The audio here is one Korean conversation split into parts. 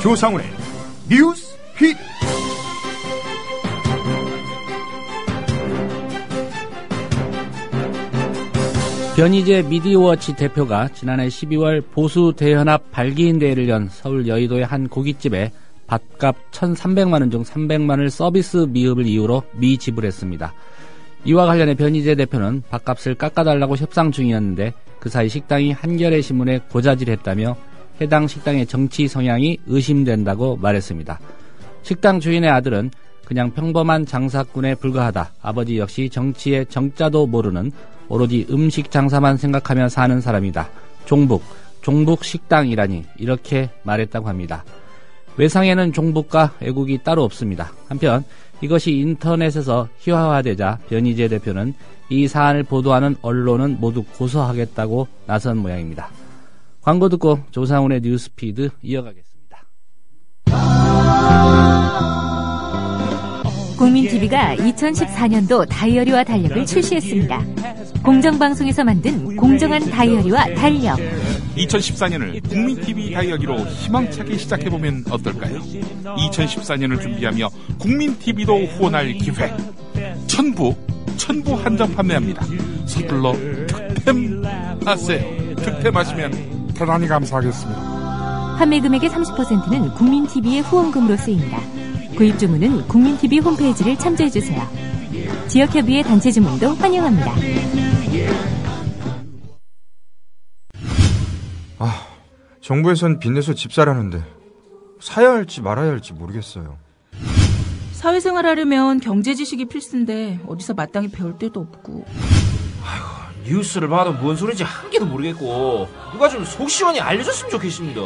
조상훈의 뉴스 피드. 변희재 미디어워치 대표가 지난해 12월 보수 대연합 발기인 대회를 연 서울 여의도의 한 고깃집에 밥값 1,300만 원 중 300만 원을 서비스 미흡을 이유로 미지불했습니다. 이와 관련해 변희재 대표는 밥값을 깎아달라고 협상 중이었는데 그 사이 식당이 한겨레 신문에 고자질했다며 해당 식당의 정치 성향이 의심된다고 말했습니다. 식당 주인의 아들은 그냥 평범한 장사꾼에 불과하다. 아버지 역시 정치의 정자도 모르는 오로지 음식 장사만 생각하며 사는 사람이다. 종북 식당이라니 이렇게 말했다고 합니다. 외상에는 종북과 애국이 따로 없습니다. 한편 이것이 인터넷에서 희화화되자 변희재 대표는 이 사안을 보도하는 언론은 모두 고소하겠다고 나선 모양입니다. 광고 듣고 조상훈의 뉴스피드 이어가겠습니다. 국민TV가 2014년도 다이어리와 달력을 출시했습니다. 공정방송에서 만든 공정한 다이어리와 달력. 2014년을 국민TV 다이어리로 희망차게 시작해보면 어떨까요? 2014년을 준비하며 국민TV도 후원할 기회. 천부 한정 판매합니다. 서둘러 득템하세요. 득템하시면 대단히 감사하겠습니다. 판매 금액의 30%는 국민TV의 후원금으로 쓰입니다. 구입 주문은 국민TV 홈페이지를 참조해주세요. 지역협의회 단체 주문도 환영합니다. 정부에선 빚내서 집 사라는데 사야 할지 말아야 할지 모르겠어요. 사회생활 하려면 경제 지식이 필수인데 어디서 마땅히 배울 데도 없고. 뉴스를 봐도 뭔 소리인지 한 개도 모르겠고 누가 좀 속 시원히 알려줬으면 좋겠습니다.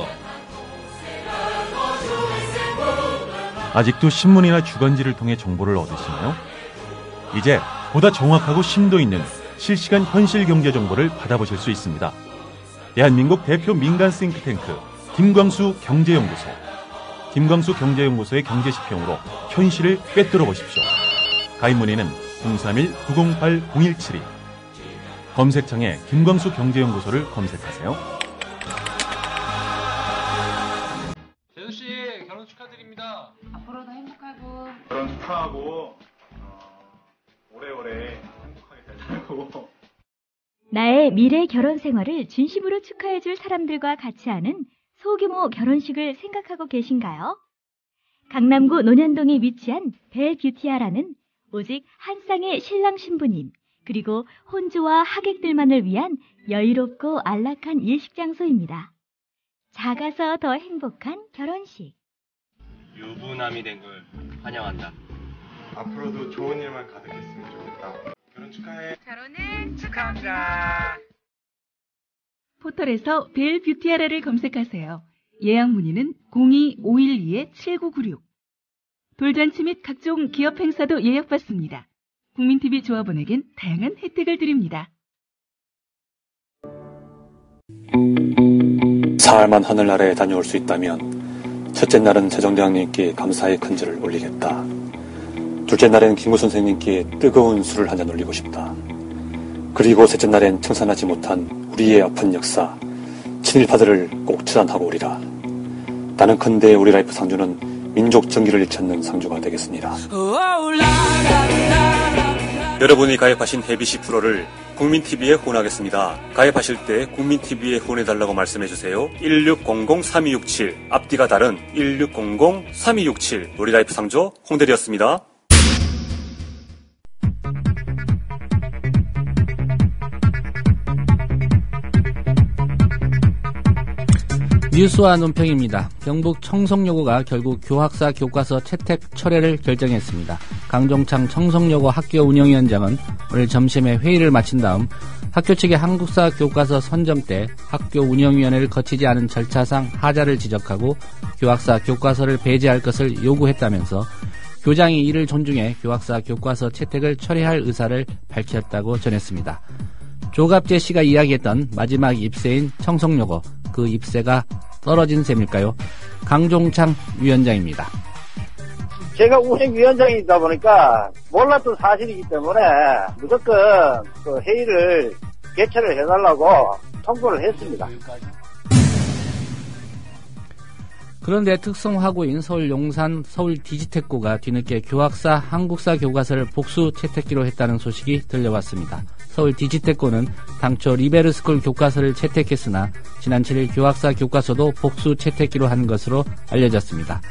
아직도 신문이나 주간지를 통해 정보를 얻으시나요? 이제 보다 정확하고 심도 있는 실시간 현실 경제 정보를 받아보실 수 있습니다. 대한민국 대표 민간 싱크탱크 김광수 경제연구소. 김광수 경제연구소의 경제시평으로 현실을 꿰뚫어 보십시오. 가입 문의는 031-908-0172. 검색창에 김광수 경제연구소를 검색하세요. 재수씨 결혼 축하드립니다. 앞으로도 행복하고 결혼 축하하고 오래오래 행복하게 잘 살고 나의 미래 결혼 생활을 진심으로 축하해줄 사람들과 같이 하는 소규모 결혼식을 생각하고 계신가요? 강남구 논현동에 위치한 벨뷰티아라는 오직 한 쌍의 신랑 신부님 그리고 혼주와 하객들만을 위한 여유롭고 안락한 예식 장소입니다. 작아서 더 행복한 결혼식. 유부남이 된 걸 환영한다. 앞으로도 좋은 일만 가득했으면 좋겠다. 결혼 축하해. 결혼을 축하합니다. 포털에서 벨뷰티아라를 검색하세요. 예약 문의는 02-512-7996. 돌잔치 및 각종 기업 행사도 예약받습니다. 국민TV 조합원에겐 다양한 혜택을 드립니다. 사흘만 하늘나라에 다녀올 수 있다면 첫째 날은 세종대왕님께 감사의 큰절을 올리겠다. 둘째 날엔 김구 선생님께 뜨거운 술을 한잔 올리고 싶다. 그리고 셋째 날엔 청산하지 못한 우리의 아픈 역사, 친일파들을 꼭 처단하고 오리라. 나는컨대 우리 라이프 상주는 민족 정기를 일찾는 상주가 되겠습니다. 여러분이 가입하신 해비시 프로를 국민TV에 후원하겠습니다. 가입하실 때 국민TV에 후원해달라고 말씀해주세요. 1600-3267 앞뒤가 다른 1600-3267 우리 라이프 상조 홍대리였습니다. 뉴스와 논평입니다. 경북 청송여고가 결국 교학사 교과서 채택 철회를 결정했습니다. 강종창 청송여고 학교 운영위원장은 오늘 점심에 회의를 마친 다음 학교 측의 한국사 교과서 선정 때 학교 운영위원회를 거치지 않은 절차상 하자를 지적하고 교학사 교과서를 배제할 것을 요구했다면서 교장이 이를 존중해 교학사 교과서 채택을 철회할 의사를 밝혔다고 전했습니다. 조갑재 씨가 이야기했던 마지막 입세인 청송여고, 그 입세가 떨어진 셈일까요? 강종창 위원장입니다. 제가 운행위원장이다 보니까 몰랐던 사실이기 때문에 무조건 그 회의를 개최를 해달라고 통보를 했습니다. 그런데 특성화고인 서울 용산 서울 디지테코가 뒤늦게 교학사 한국사 교과서를 복수 채택기로 했다는 소식이 들려왔습니다. 서울 디지테코는 당초 리베르스쿨 교과서를 채택했으나 지난 7일 교학사 교과서도 복수 채택기로 한 것으로 알려졌습니다.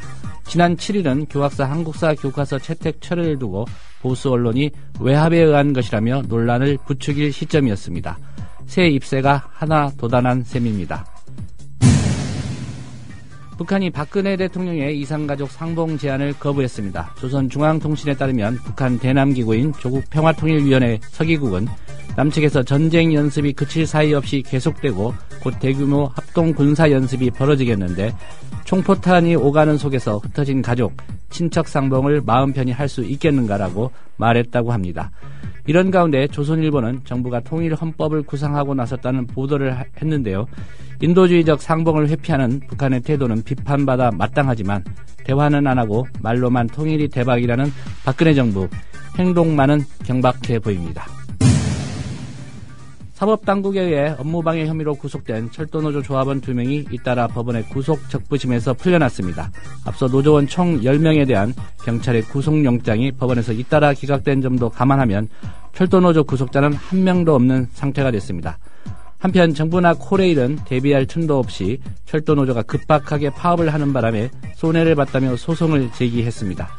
지난 7일은 교학사 한국사 교과서 채택 철회를 두고 보수 언론이 외압에 의한 것이라며 논란을 부추길 시점이었습니다. 새 입세가 하나 돋아난 셈입니다. 북한이 박근혜 대통령의 이산가족 상봉 제안을 거부했습니다. 조선중앙통신에 따르면 북한 대남기구인 조국평화통일위원회 서기국은 남측에서 전쟁 연습이 그칠 사이 없이 계속되고 곧 대규모 합동 군사 연습이 벌어지겠는데 총포탄이 오가는 속에서 흩어진 가족, 친척 상봉을 마음 편히 할 수 있겠는가라고 말했다고 합니다. 이런 가운데 조선일보는 정부가 통일헌법을 구상하고 나섰다는 보도를 했는데요. 인도주의적 상봉을 회피하는 북한의 태도는 비판받아 마땅하지만 대화는 안 하고 말로만 통일이 대박이라는 박근혜 정부, 행동만은 경박해 보입니다. 사법당국에 의해 업무방해 혐의로 구속된 철도노조 조합원 2명이 잇따라 법원의 구속 적부심에서 풀려났습니다. 앞서 노조원 총 10명에 대한 경찰의 구속영장이 법원에서 잇따라 기각된 점도 감안하면 철도노조 구속자는 한 명도 없는 상태가 됐습니다. 한편 정부나 코레일은 대비할 틈도 없이 철도노조가 급박하게 파업을 하는 바람에 손해를 봤다며 소송을 제기했습니다.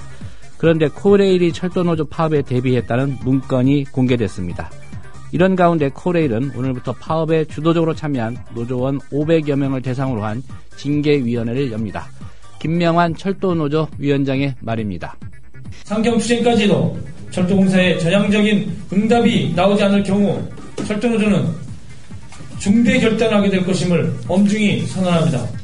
그런데 코레일이 철도노조 파업에 대비했다는 문건이 공개됐습니다. 이런 가운데 코레일은 오늘부터 파업에 주도적으로 참여한 노조원 500여 명을 대상으로 한 징계위원회를 엽니다. 김명환 철도노조 위원장의 말입니다. 상경 추진까지도 철도공사의 전향적인 응답이 나오지 않을 경우 철도노조는 중대 결단을 하게 될 것임을 엄중히 선언합니다.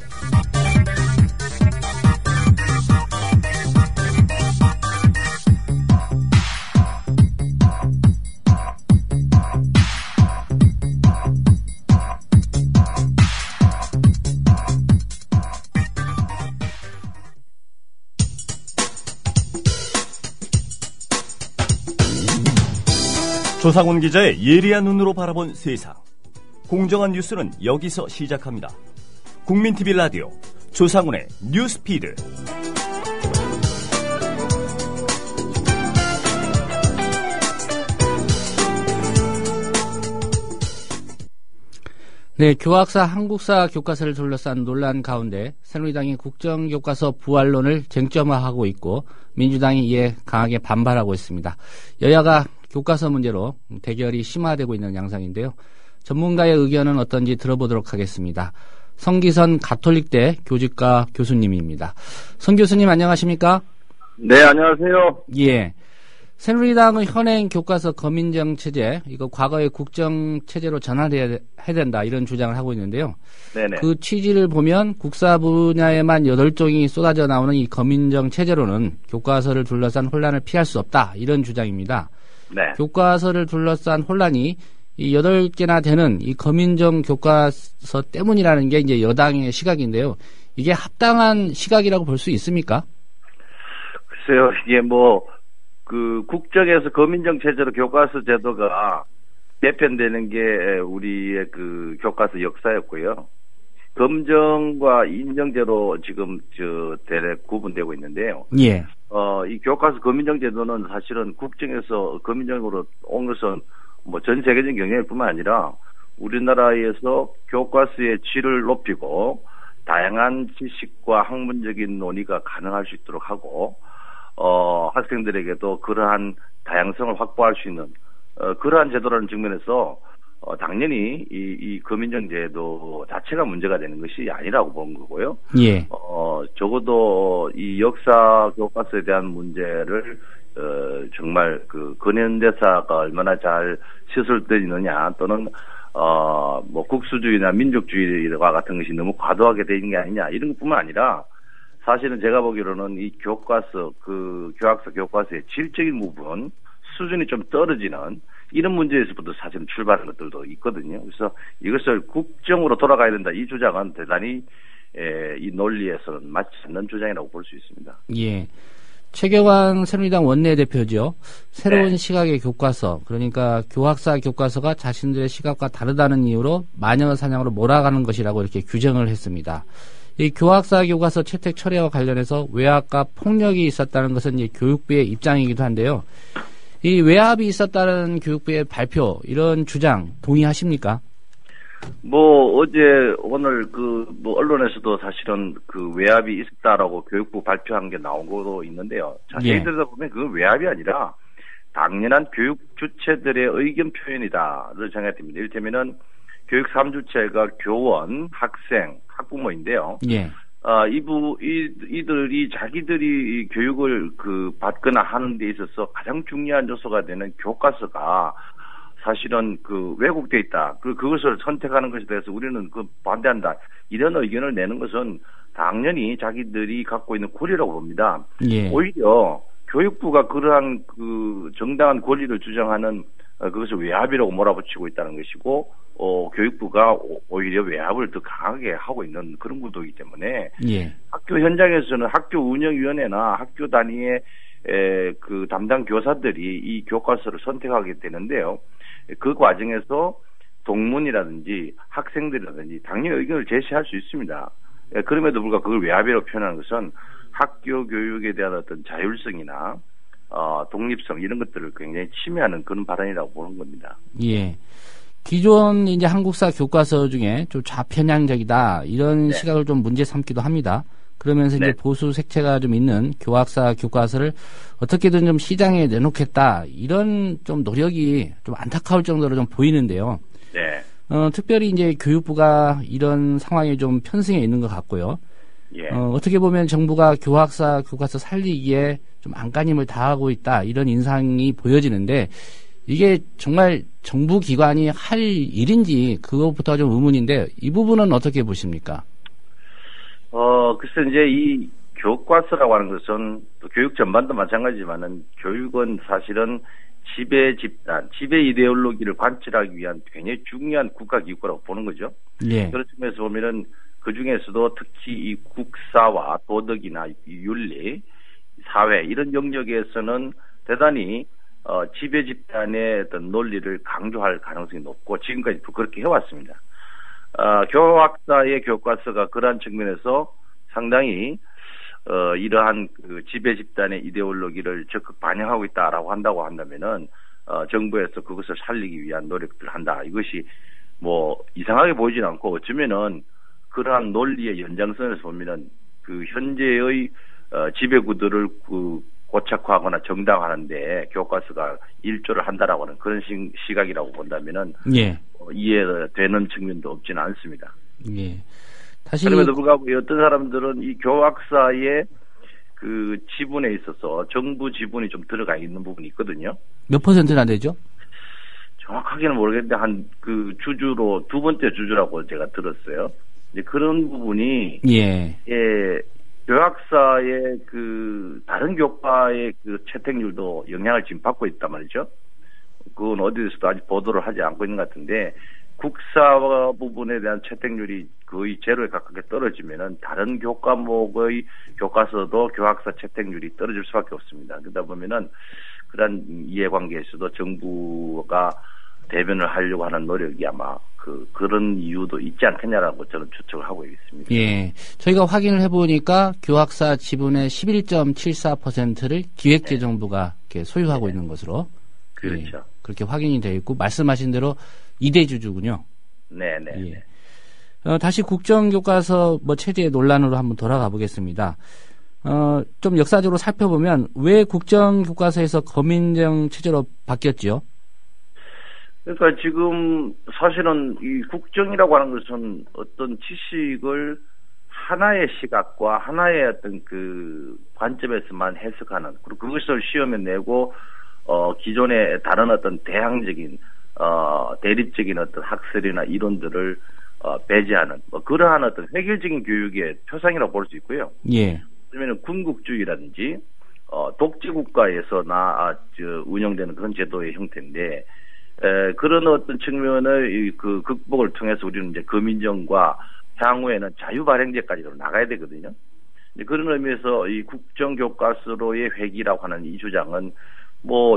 조상훈 기자의 예리한 눈으로 바라본 세상. 공정한 뉴스는 여기서 시작합니다. 국민TV 라디오 조상훈의 뉴스피드. 네, 교학사 한국사 교과서를 둘러싼 논란 가운데 새누리당이 국정교과서 부활론을 쟁점화하고 있고 민주당이 이에 강하게 반발하고 있습니다. 여야가 교과서 문제로 대결이 심화되고 있는 양상인데요. 전문가의 의견은 어떤지 들어보도록 하겠습니다. 성기선 가톨릭대 교직과 교수님입니다. 성 교수님 안녕하십니까? 네, 안녕하세요. 예. 새누리당은 현행 교과서 검인정 체제, 이거 과거의 국정 체제로 전환해야 된다 이런 주장을 하고 있는데요. 네네. 그 취지를 보면 국사 분야에만 8종이 쏟아져 나오는 이 검인정 체제로는 교과서를 둘러싼 혼란을 피할 수 없다 이런 주장입니다. 네. 교과서를 둘러싼 혼란이 이 8개나 되는 이 검인정 교과서 때문이라는 게 이제 여당의 시각인데요. 이게 합당한 시각이라고 볼 수 있습니까? 글쎄요, 이게 국정에서 검인정 체제로 교과서 제도가 개편되는 게 우리의 교과서 역사였고요. 검정과 인정제로 지금 대략 구분되고 있는데요. 예. 이 교과서 검인정 제도는 사실은 국정에서 검인정으로 온 것은 전 세계적인 경향일 뿐만 아니라 우리나라에서 교과서의 질을 높이고 다양한 지식과 학문적인 논의가 가능할 수 있도록 하고 학생들에게도 그러한 다양성을 확보할 수 있는 그러한 제도라는 측면에서 당연히 이 검인정 제도 자체가 문제가 되는 것이 아니라고 본 거고요. 예. 적어도 이 역사 교과서에 대한 문제를 정말 근현대사가 얼마나 잘 시설되어 있느냐 또는 국수주의나 민족주의와 같은 것이 너무 과도하게 되는 게 아니냐 이런 것뿐만 아니라 사실은 제가 보기로는 이 교과서 교학서 교과서의 질적인 부분 수준이 좀 떨어지는 이런 문제에서부터 사실은 출발한 것들도 있거든요. 그래서 이것을 국정으로 돌아가야 된다 이 주장은 대단히 이 논리에서는 맞지 않는 주장이라고 볼 수 있습니다. 예. 최경환 새누리당 원내대표죠. 새로운 네. 시각의 교과서, 그러니까 교학사 교과서가 자신들의 시각과 다르다는 이유로 마녀 사냥으로 몰아가는 것이라고 이렇게 규정을 했습니다. 이 교학사 교과서 채택 철회와 관련해서 외압과 폭력이 있었다는 것은 이제 교육부의 입장이기도 한데요. 이 외압이 있었다는 교육부의 발표, 이런 주장 동의하십니까? 어제 오늘 언론에서도 사실은 그 외압이 있었다라고 교육부 발표한 게 나온 것도 있는데요. 자세히 들여다보면 그건 외압이 아니라 당연한 교육 주체들의 의견 표현이다를 생각됩니다. 이를테면은 교육 3주체가 교원, 학생, 학부모인데요. 예. 이들이 자기들이 교육을 받거나 하는 데 있어서 가장 중요한 요소가 되는 교과서가 사실은 왜곡되어 있다. 그것을 선택하는 것에 대해서 우리는 반대한다. 이런 의견을 내는 것은 당연히 자기들이 갖고 있는 권리라고 봅니다. 예. 오히려 교육부가 그러한 정당한 권리를 주장하는 그것을 외압이라고 몰아붙이고 있다는 것이고, 교육부가 오히려 외압을 더 강하게 하고 있는 그런 구도이기 때문에 예. 학교 현장에서는 학교 운영위원회나 학교 단위의 담당 교사들이 이 교과서를 선택하게 되는데요. 그 과정에서 동문이라든지 학생들이라든지 당연히 의견을 제시할 수 있습니다. 그럼에도 불구하고 그걸 외압이라고 표현하는 것은 학교 교육에 대한 어떤 자율성이나 독립성 이런 것들을 굉장히 침해하는 그런 발언이라고 보는 겁니다. 예. 기존 이제 한국사 교과서 중에 좀 좌편향적이다 이런 시각을 좀 문제 삼기도 합니다. 그러면서 이제 보수 색채가 좀 있는 교학사 교과서를 어떻게든 좀 시장에 내놓겠다 이런 좀 노력이 좀 안타까울 정도로 좀 보이는데요. 네. 특별히 이제 교육부가 이런 상황에 좀 편승해 있는 것 같고요. 예. 어떻게 보면 정부가 교학사 교과서 살리기에 좀 안간힘을 다하고 있다 이런 인상이 보여지는데 이게 정말 정부 기관이 할 일인지 그것부터 좀 의문인데 이 부분은 어떻게 보십니까? 글쎄 이제 이 교과서라고 하는 것은 또 교육 전반도 마찬가지지만은 교육은 사실은 지배 집단, 지배 이데올로기를 관철하기 위한 굉장히 중요한 국가 기구라고 보는 거죠. 예. 그런 측면에서 보면은 그 중에서도 특히 이 국사와 도덕이나 윤리, 사회 이런 영역에서는 대단히 지배 집단의 어떤 논리를 강조할 가능성이 높고 지금까지도 그렇게 해왔습니다. 교학사의 교과서가 그러한 측면에서 상당히 이러한 지배 집단의 이데올로기를 적극 반영하고 있다라고 한다고 한다면은 정부에서 그것을 살리기 위한 노력들을 한다. 이것이 이상하게 보이진 않고 어쩌면은 그러한 논리의 연장선에서 보면은 현재의 지배구도를 고착화하거나 정당화하는데 교과서가 일조를 한다라고 하는 그런 시각이라고 본다면은 예. 이해되는 측면도 없지는 않습니다. 예. 다시 그럼에도 불구하고 어떤 사람들은 이 교학사의 지분에 있어서 정부 지분이 좀 들어가 있는 부분이 있거든요. 몇 %나 되죠? 정확하게는 모르겠는데 주주로 두 번째 주주라고 제가 들었어요. 이제 그런 부분이 교학사의 다른 교과의 채택률도 영향을 지금 받고 있단 말이죠. 그건 어디에서도 아직 보도를 하지 않고 있는 것 같은데 국사 부분에 대한 채택률이 거의 제로에 가깝게 떨어지면은 다른 교과목의 교과서도 교학사 채택률이 떨어질 수밖에 없습니다. 그러다 보면은 그런 이해관계에서도 정부가 대변을 하려고 하는 노력이 아마 그런 이유도 있지 않겠냐라고 저는 추측을 하고 있습니다. 예. 저희가 확인을 해보니까 교학사 지분의 11.74%를 기획재정부가 이렇게 소유하고 있는 것으로. 그렇죠. 예, 그렇게 확인이 되어 있고, 말씀하신 대로 2대 주주군요. 네네. 예. 다시 국정교과서 체제의 논란으로 한번 돌아가 보겠습니다. 좀 역사적으로 살펴보면, 왜 국정교과서에서 검인정 체제로 바뀌었죠? 그러니까 지금 사실은 이 국정이라고 하는 것은 어떤 지식을 하나의 시각과 하나의 어떤 관점에서만 해석하는, 그리고 그것을 시험에 내고 기존의 다른 어떤 대항적인 대립적인 어떤 학설이나 이론들을 배제하는 그러한 어떤 획일적인 교육의 표상이라고 볼 수 있고요. 예. 그러면 군국주의라든지 독재국가에서나 운영되는 그런 제도의 형태인데. 그런 어떤 측면의 극복을 통해서 우리는 이제 검인정과 향후에는 자유발행제까지로 나가야 되거든요. 그런 의미에서 이 국정교과서로의 회귀라고 하는 이 주장은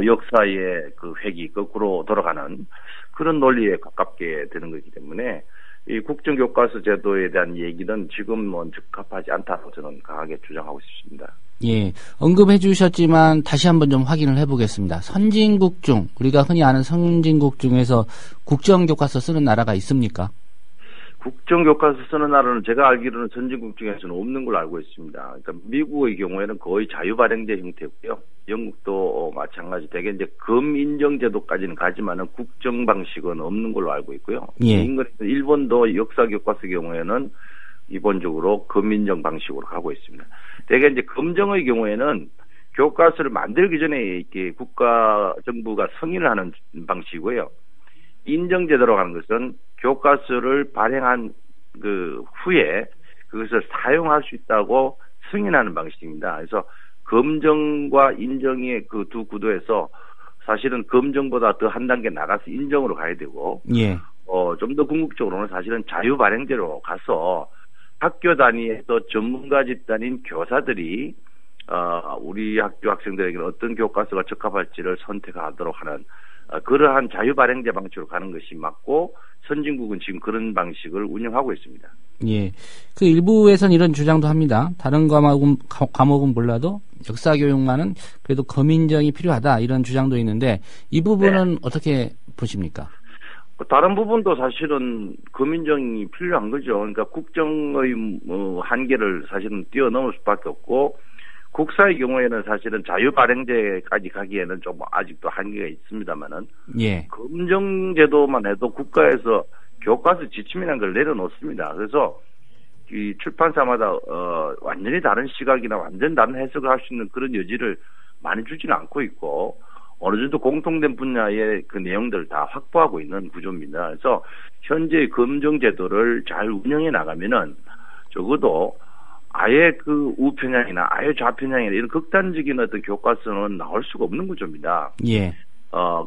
역사의 회귀 거꾸로 돌아가는 그런 논리에 가깝게 되는 거기 때문에 이 국정교과서 제도에 대한 얘기는 지금은 적합하지 않다고 저는 강하게 주장하고 싶습니다. 예, 언급해 주셨지만 다시 한번 좀 확인을 해보겠습니다. 선진국 중, 우리가 흔히 아는 선진국 중에서 국정교과서 쓰는 나라가 있습니까? 국정교과서 쓰는 나라는 제가 알기로는 선진국 중에서는 없는 걸로 알고 있습니다. 그러니까 미국의 경우에는 거의 자유발행제 형태고요. 영국도 마찬가지 되게 이제 검인정제도까지는 가지만은 국정 방식은 없는 걸로 알고 있고요. 예. 일본도 역사교과서 경우에는 기본적으로 검인정 방식으로 가고 있습니다. 되게 이제 검정의 경우에는 교과서를 만들기 전에 이렇게 국가 정부가 승인을 하는 방식이고요. 인정제도로 가는 것은 교과서를 발행한 그 후에 그것을 사용할 수 있다고 승인하는 방식입니다. 그래서 검정과 인정의 그 두 구도에서 사실은 검정보다 더 한 단계 나가서 인정으로 가야 되고, 예. 좀 더 궁극적으로는 사실은 자유발행제로 가서 학교 단위에서 전문가 집단인 교사들이 우리 학교 학생들에게는 어떤 교과서가 적합할지를 선택하도록 하는 그러한 자유발행제 방식으로 가는 것이 맞고, 선진국은 지금 그런 방식을 운영하고 있습니다. 예. 그 일부에서는 이런 주장도 합니다. 다른 과목은 몰라도 역사교육만은 그래도 검인정이 필요하다, 이런 주장도 있는데, 이 부분은 네. 어떻게 보십니까? 다른 부분도 사실은 검인정이 필요한 거죠. 그러니까 국정의 한계를 사실은 뛰어넘을 수밖에 없고, 국사의 경우에는 사실은 자유발행제까지 가기에는 좀 아직도 한계가 있습니다만은, 예. 검정제도만 해도 국가에서 교과서 지침이라는 걸 내려놓습니다. 그래서 이 출판사마다 완전히 다른 시각이나 완전히 다른 해석을 할 수 있는 그런 여지를 많이 주지는 않고 있고, 어느 정도 공통된 분야의 그 내용들을 다 확보하고 있는 구조입니다. 그래서 현재 검정제도를 잘 운영해 나가면은 적어도 아예 그 우편향이나 아예 좌편향이나 이런 극단적인 어떤 교과서는 나올 수가 없는 구조입니다. 예.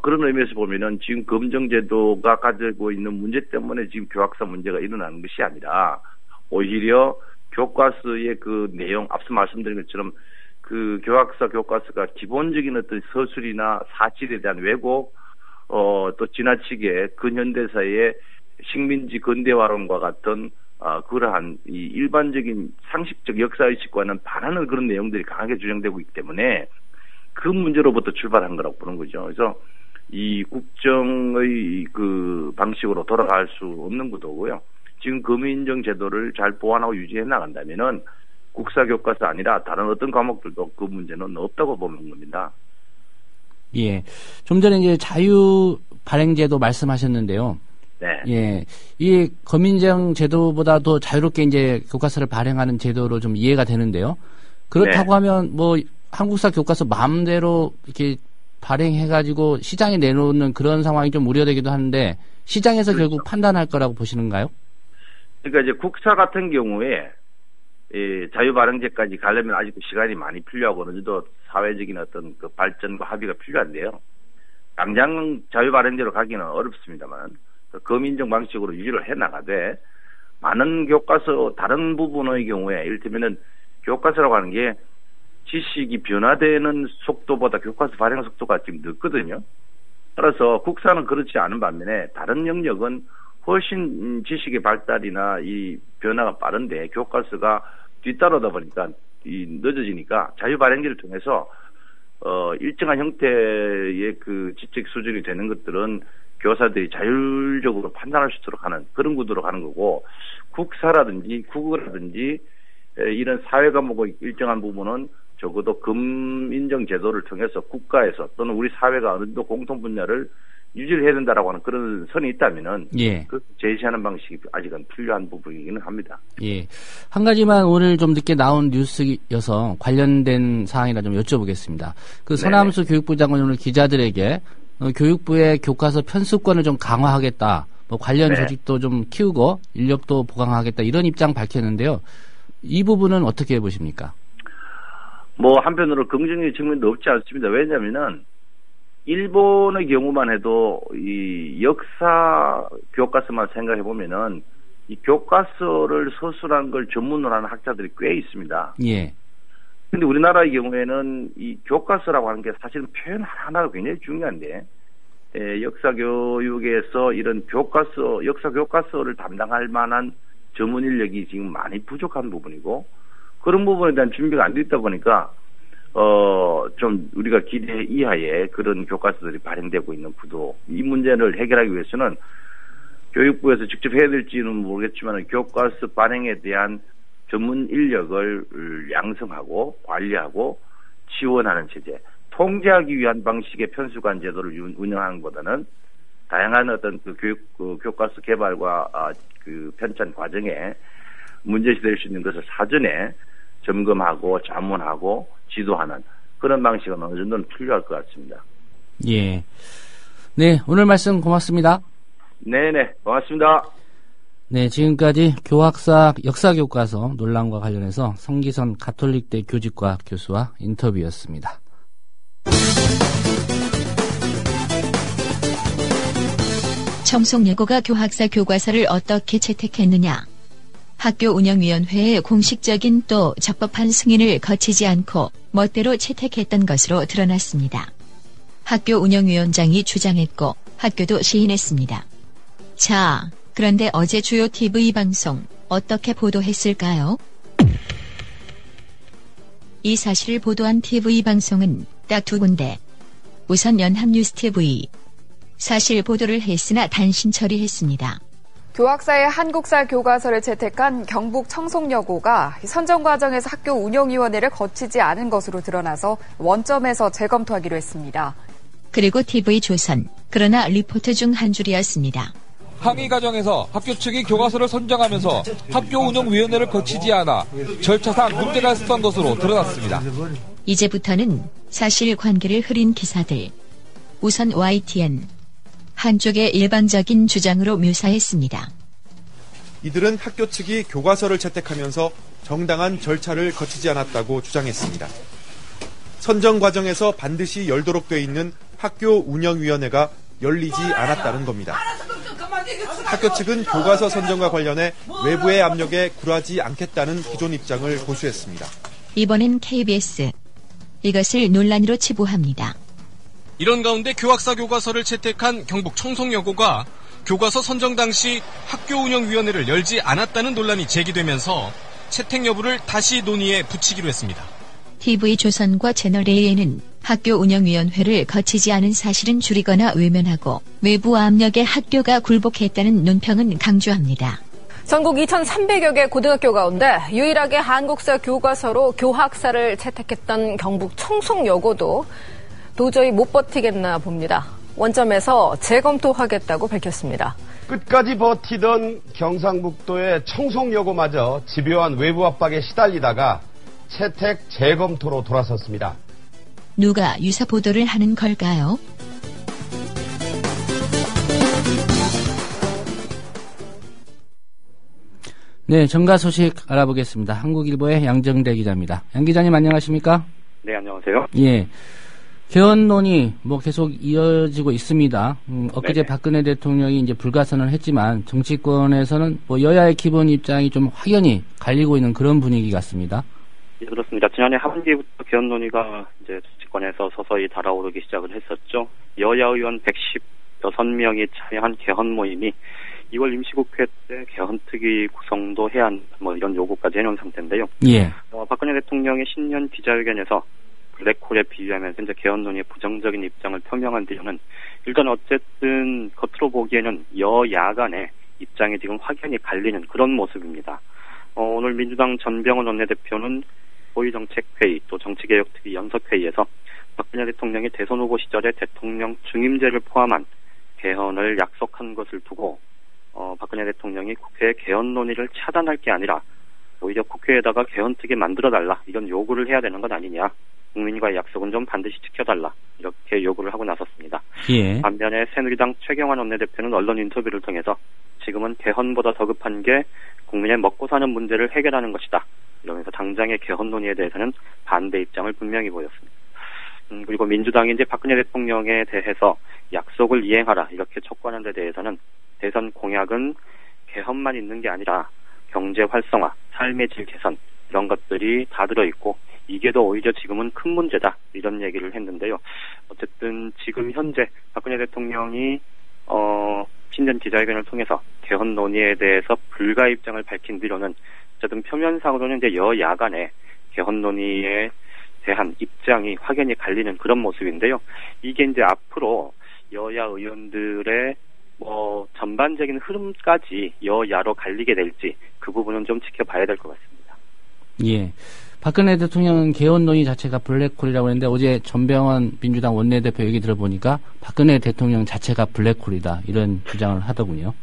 그런 의미에서 보면은 지금 검정제도가 가지고 있는 문제 때문에 지금 교학사 문제가 일어나는 것이 아니라, 오히려 교과서의 그 내용, 앞서 말씀드린 것처럼 그 교학사 교과서가 기본적인 어떤 서술이나 사실에 대한 왜곡, 또 지나치게 근현대사의 식민지 근대화론과 같은 그러한 이 일반적인 상식적 역사의식과는 반하는 그런 내용들이 강하게 주장되고 있기 때문에 그 문제로부터 출발한 거라고 보는 거죠. 그래서 이 국정의 그 방식으로 돌아갈 수 없는 구도고요. 지금 검인정 제도를 잘 보완하고 유지해 나간다면은 국사교과서 아니라 다른 어떤 과목들도 그 문제는 없다고 보는 겁니다. 예. 좀 전에 이제 자유 발행제도 말씀하셨는데요. 네. 예. 이 검인정 제도보다 더 자유롭게 이제 교과서를 발행하는 제도로 좀 이해가 되는데요. 그렇다고 네. 하면 뭐 한국사 교과서 마음대로 이렇게 발행해가지고 시장에 내놓는 그런 상황이 좀 우려되기도 하는데, 시장에서 그렇죠. 결국 판단할 거라고 보시는가요? 그러니까 이제 국사 같은 경우에 자유발행제까지 가려면 아직도 시간이 많이 필요하고 어느 정도 사회적인 어떤 그 발전과 합의가 필요한데요. 당장 자유발행제로 가기는 어렵습니다만 검인정 방식으로 유지를 해나가되, 많은 교과서 다른 부분의 경우에 이를테면은 교과서라고 하는 게 지식이 변화되는 속도보다 교과서 발행 속도가 지금 늦거든요. 따라서 국사는 그렇지 않은 반면에 다른 영역은 훨씬 지식의 발달이나 이 변화가 빠른데 교과서가 뒤따르다 보니까 늦어지니까 자유발행제를 통해서 일정한 형태의 그 지적 수준이 되는 것들은 교사들이 자율적으로 판단할 수 있도록 하는 그런 구도로 가는 거고, 국사라든지 국어라든지 이런 사회 과목의 일정한 부분은 적어도 검인정 제도를 통해서 국가에서 또는 우리 사회가 어느 정도 공통 분야를 유지를 해야 된다라고 하는 그런 선이 있다면은, 예. 그 제시하는 방식이 아직은 필요한 부분이기는 합니다. 예. 한 가지만 오늘 좀 늦게 나온 뉴스여서 관련된 사항이라 좀 여쭤보겠습니다. 그 서남수 교육부 장관이 오늘 기자들에게 교육부의 교과서 편수권을 좀 강화하겠다, 뭐 관련 네. 조직도 좀 키우고 인력도 보강하겠다, 이런 입장 밝혔는데요. 이 부분은 어떻게 보십니까? 뭐 한편으로 긍정적인 측면도 없지 않습니다. 왜냐하면은 일본의 경우만 해도 이 역사 교과서만 생각해 보면은 이 교과서를 서술한 걸 전문으로 하는 학자들이 꽤 있습니다. 예. 근데 우리나라의 경우에는 이 교과서라고 하는 게 사실은 표현 하나가 굉장히 중요한데, 역사 교육에서 이런 역사 교과서를 담당할 만한 전문 인력이 지금 많이 부족한 부분이고, 그런 부분에 대한 준비가 안 돼 있다 보니까 좀 우리가 기대 이하의 그런 교과서들이 발행되고 있는 구도. 이 문제를 해결하기 위해서는 교육부에서 직접 해야 될지는 모르겠지만 교과서 발행에 대한 전문 인력을 양성하고 관리하고 지원하는 체제, 통제하기 위한 방식의 편수관 제도를 운영하는 것보다는 다양한 어떤 교과서 개발과 그 편찬 과정에 문제시될 수 있는 것을 사전에 점검하고 자문하고 지도하는 그런 방식은 어느 정도는 필요할 것 같습니다. 예. 네, 오늘 말씀 고맙습니다. 네네, 고맙습니다. 네, 지금까지 교학사 역사교과서 논란과 관련해서 성기선 가톨릭대 교직과 교수와 인터뷰였습니다. 청송여고가 교학사 교과서를 어떻게 채택했느냐? 학교운영위원회의 공식적인 또 적법한 승인을 거치지 않고 멋대로 채택했던 것으로 드러났습니다. 학교운영위원장이 주장했고 학교도 시인했습니다. 자, 그런데 어제 주요 TV 방송 어떻게 보도했을까요? 이 사실을 보도한 TV 방송은 딱 두 군데. 우선 연합뉴스TV. 사실 보도를 했으나 단신 처리했습니다. 교학사의 한국사 교과서를 채택한 경북 청송여고가 선정 과정에서 학교 운영위원회를 거치지 않은 것으로 드러나서 원점에서 재검토하기로 했습니다. 그리고 TV조선. 그러나 리포트 중 한 줄이었습니다. 항의 과정에서 학교 측이 교과서를 선정하면서 학교 운영위원회를 거치지 않아 절차상 문제가 있었던 것으로 드러났습니다. 이제부터는 사실관계를 흐린 기사들. 우선 YTN. 한쪽의 일반적인 주장으로 묘사했습니다. 이들은 학교 측이 교과서를 채택하면서 정당한 절차를 거치지 않았다고 주장했습니다. 선정 과정에서 반드시 열도록 돼 있는 학교 운영위원회가 열리지 않았다는 겁니다. 학교 측은 교과서 선정과 관련해 외부의 압력에 굴하지 않겠다는 기존 입장을 고수했습니다. 이번엔 KBS. 이것을 논란으로 치부합니다. 이런 가운데 교학사 교과서를 채택한 경북 청송여고가 교과서 선정 당시 학교운영위원회를 열지 않았다는 논란이 제기되면서 채택 여부를 다시 논의에 붙이기로 했습니다. TV조선과 채널A에는 학교운영위원회를 거치지 않은 사실은 줄이거나 외면하고 외부 압력에 학교가 굴복했다는 논평은 강조합니다. 전국 2,300여 개 고등학교 가운데 유일하게 한국사 교과서로 교학사를 채택했던 경북 청송여고도 도저히 못 버티겠나 봅니다. 원점에서 재검토하겠다고 밝혔습니다. 끝까지 버티던 경상북도의 청송여고마저 집요한 외부 압박에 시달리다가 채택 재검토로 돌아섰습니다. 누가 유사 보도를 하는 걸까요? 네, 정가 소식 알아보겠습니다. 한국일보의 양정대 기자입니다. 양 기자님 안녕하십니까? 네, 안녕하세요. 예. 개헌론이 계속 이어지고 있습니다. 엊그제 네네. 박근혜 대통령이 이제 불가선을 했지만 정치권에서는 여야의 기본 입장이 좀 확연히 갈리고 있는 그런 분위기 같습니다. 예, 그렇습니다. 지난해 하반기부터 개헌 논의가 이제 정치권에서 서서히 달아오르기 시작을 했었죠. 여야 의원 116명이 참여한 개헌 모임이 2월 임시국회 때 개헌특위 구성도 해야 한다, 이런 요구까지 해놓은 상태인데요. 예. 박근혜 대통령의 신년 기자회견에서 블랙홀에 비유하면서 이제 개헌 논의에 부정적인 입장을 표명한 뒤로는 일단 어쨌든 겉으로 보기에는 여야 간의 입장이 지금 확연히 갈리는 그런 모습입니다. 오늘 민주당 전병헌 원내대표는 고위정책회의 또 정치개혁특위 연석회의에서 박근혜 대통령이 대선 후보 시절에 대통령 중임제를 포함한 개헌을 약속한 것을 두고 박근혜 대통령이 국회의 개헌 논의를 차단할 게 아니라 오히려 국회에다가 개헌특위 만들어달라 이런 요구를 해야 되는 것 아니냐. 국민과의 약속은 좀 반드시 지켜달라 이렇게 요구를 하고 나섰습니다. 예. 반면에 새누리당 최경환 원내대표는 언론 인터뷰를 통해서 지금은 개헌보다 더 급한 게 국민의 먹고 사는 문제를 해결하는 것이다. 이러면서 당장의 개헌 논의에 대해서는 반대 입장을 분명히 보였습니다. 그리고 민주당이 이제 박근혜 대통령에 대해서 약속을 이행하라 이렇게 촉구하는 데 대해서는 대선 공약은 개헌만 있는 게 아니라 경제 활성화, 삶의 질 개선 이런 것들이 다 들어있고 이게 더 오히려 지금은 큰 문제다 이런 얘기를 했는데요. 어쨌든 지금 현재 박근혜 대통령이 신년 기자회견을 통해서 개헌 논의에 대해서 불가 입장을 밝힌 뒤로는 어쨌든 표면상으로는 이제 여야 간의 개헌 논의에 대한 입장이 확연히 갈리는 그런 모습인데요. 이게 이제 앞으로 여야 의원들의 전반적인 흐름까지 여야로 갈리게 될지 그 부분은 좀 지켜봐야 될 것 같습니다. 예. 박근혜 대통령은 개헌 논의 자체가 블랙홀이라고 했는데 어제 전병헌 민주당 원내대표 얘기 들어보니까 박근혜 대통령 자체가 블랙홀이다 이런 주장을 하더군요.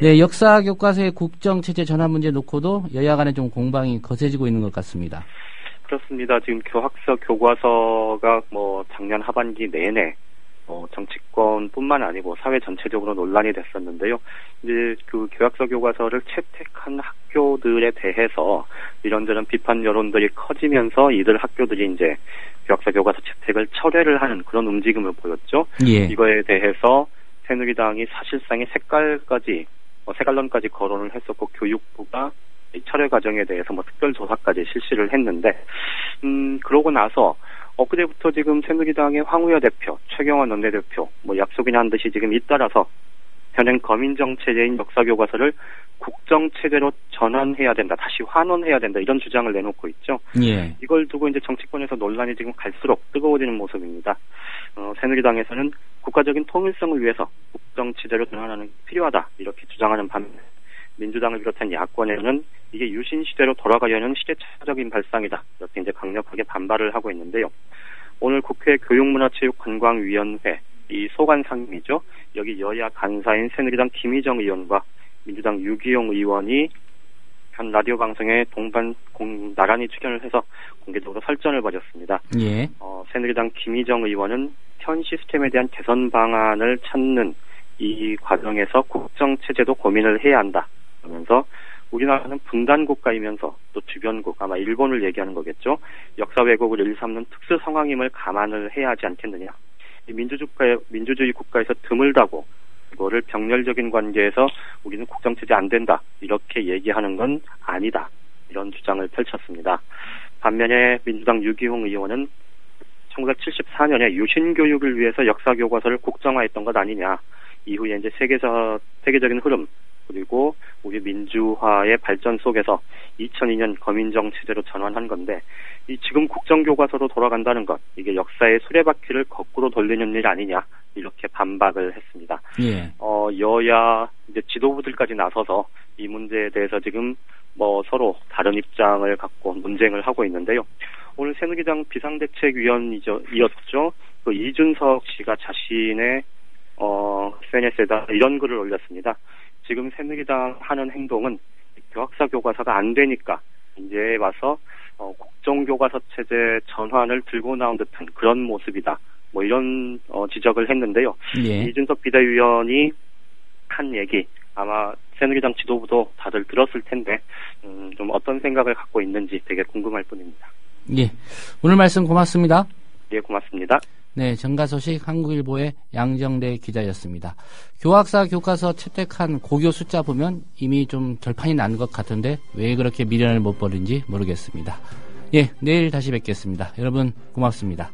네, 역사 교과서의 국정체제 전환 문제 놓고도 여야 간에 좀 공방이 거세지고 있는 것 같습니다. 그렇습니다. 지금 교학서 교과서가 작년 하반기 내내 정치권뿐만 아니고 사회 전체적으로 논란이 됐었는데요. 이제 그 교학서 교과서를 채택한 학교들에 대해서 이런저런 비판 여론들이 커지면서 이들 학교들이 이제 교학서 교과서 채택을 철회를 하는 그런 움직임을 보였죠. 예. 이거에 대해서 새누리당이 사실상의 색깔론까지 거론을 했었고 교육부가 철회 과정에 대해서 특별조사까지 실시를 했는데 그러고 나서 엊그제부터 지금 새누리당의 황우여 대표, 최경환 원내대표 약속이나 한 듯이 지금 잇따라서 현행 검인정 체제인 역사교과서를 국정체제로 전환해야 된다, 다시 환원해야 된다 이런 주장을 내놓고 있죠. 예. 이걸 두고 이제 정치권에서 논란이 지금 갈수록 뜨거워지는 모습입니다. 새누리당에서는 국가적인 통일성을 위해서 국정체제로 전환하는 게 필요하다 이렇게 주장하는 반면 민주당을 비롯한 야권에는 이게 유신 시대로 돌아가려는 시대차적인 발상이다 이렇게 이제 강력하게 반발을 하고 있는데요. 오늘 국회 교육문화체육관광위원회 이 소관 상임이죠. 여기 여야 간사인 새누리당 김희정 의원과 민주당 유기용 의원이 한 라디오 방송에 나란히 출연을 해서 공개적으로 설전을 벌였습니다. 예. 새누리당 김희정 의원은 현 시스템에 대한 개선 방안을 찾는 이 과정에서 국정체제도 고민을 해야 한다. 그러면서 우리나라는 분단국가이면서 또 주변국, 아마 일본을 얘기하는 거겠죠. 역사 왜곡을 일삼는 특수 상황임을 감안을 해야 하지 않겠느냐. 이 민주주의 국가에서 드물다고 이거를 병렬적인 관계에서 우리는 국정체제 안 된다. 이렇게 얘기하는 건 아니다. 이런 주장을 펼쳤습니다. 반면에 민주당 유기용 의원은 1974년에 유신교육을 위해서 역사교과서를 국정화했던 것 아니냐. 이후에 이제 세계적인 흐름, 그리고 우리 민주화의 발전 속에서 2002년 검인정 체제로 전환한 건데, 이 지금 국정교과서로 돌아간다는 것, 이게 역사의 수레바퀴를 거꾸로 돌리는 일 아니냐, 이렇게 반박을 했습니다. 예. 여야 이제 지도부들까지 나서서 이 문제에 대해서 지금 서로 다른 입장을 갖고 논쟁을 하고 있는데요. 오늘 새누리당 비상대책위원이었죠. 그 이준석 씨가 자신의 SNS에다 이런 글을 올렸습니다. 지금 새누리당 하는 행동은 교학사 교과서가 안 되니까 이제 와서 국정교과서 체제 전환을 들고 나온 듯한 그런 모습이다. 이런 지적을 했는데요. 예. 이준석 비대위원이 한 얘기 아마 새누리당 지도부도 다들 들었을 텐데 좀 어떤 생각을 갖고 있는지 되게 궁금할 뿐입니다. 예, 오늘 말씀 고맙습니다. 예, 고맙습니다. 네, 정가소식 한국일보의 양정대 기자였습니다. 교학사 교과서 채택한 고교 숫자 보면 이미 좀 결판이 난 것 같은데 왜 그렇게 미련을 못 버린지 모르겠습니다. 예, 내일 다시 뵙겠습니다. 여러분 고맙습니다.